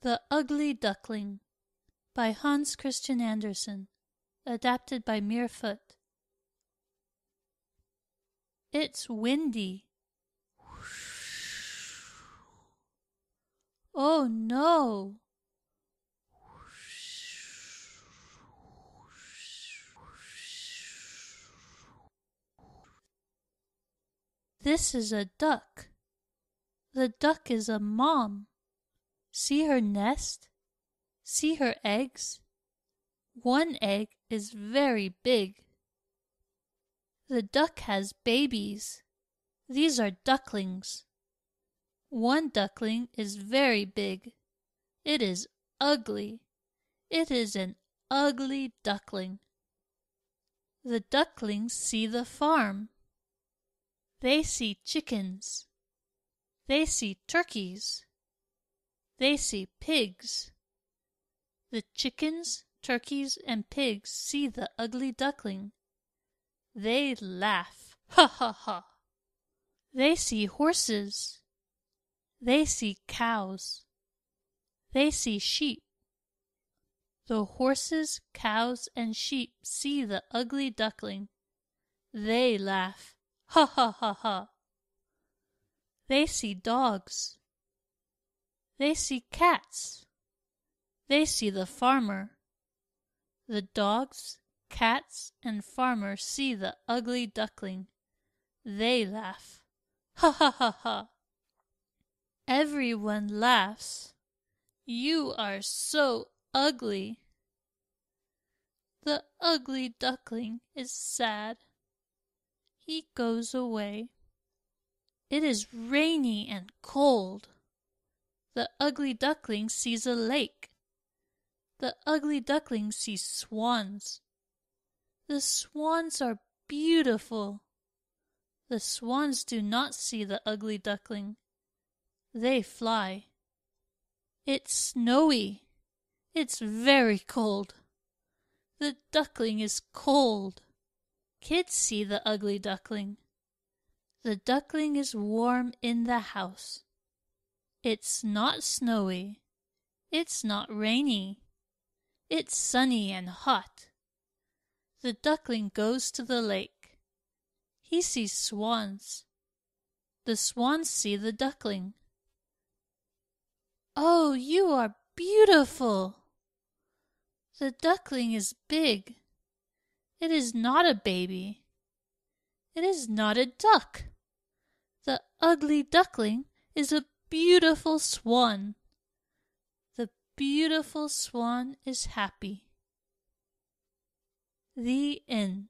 The Ugly Duckling by Hans Christian Andersen. Adapted by Muirfoot. It's windy. Oh no! This is a duck. The duck is a mom. See her nest? See her eggs? One egg is very big. The duck has babies. These are ducklings. One duckling is very big. It is ugly. It is an ugly duckling. The ducklings see the farm. They see chickens. They see turkeys. They see pigs. The chickens, turkeys, and pigs see the ugly duckling. They laugh. Ha ha ha! They see horses. They see cows. They see sheep. The horses, cows, and sheep see the ugly duckling. They laugh. Ha ha ha ha! They see dogs. They see cats. They see the farmer. The dogs, cats, and farmer see the ugly duckling. They laugh. Ha ha ha ha! Everyone laughs. You are so ugly. The ugly duckling is sad. He goes away. It is rainy and cold. The ugly duckling sees a lake. The ugly duckling sees swans. The swans are beautiful. The swans do not see the ugly duckling. They fly. It's snowy. It's very cold. The duckling is cold. Kids see the ugly duckling. The duckling is warm in the house. It's not snowy. It's not rainy. It's sunny and hot. The duckling goes to the lake. He sees swans. The swans see the duckling. Oh, you are beautiful! The duckling is big. It is not a baby. It is not a duck. The ugly duckling is a beautiful swan. The beautiful swan is happy. The end.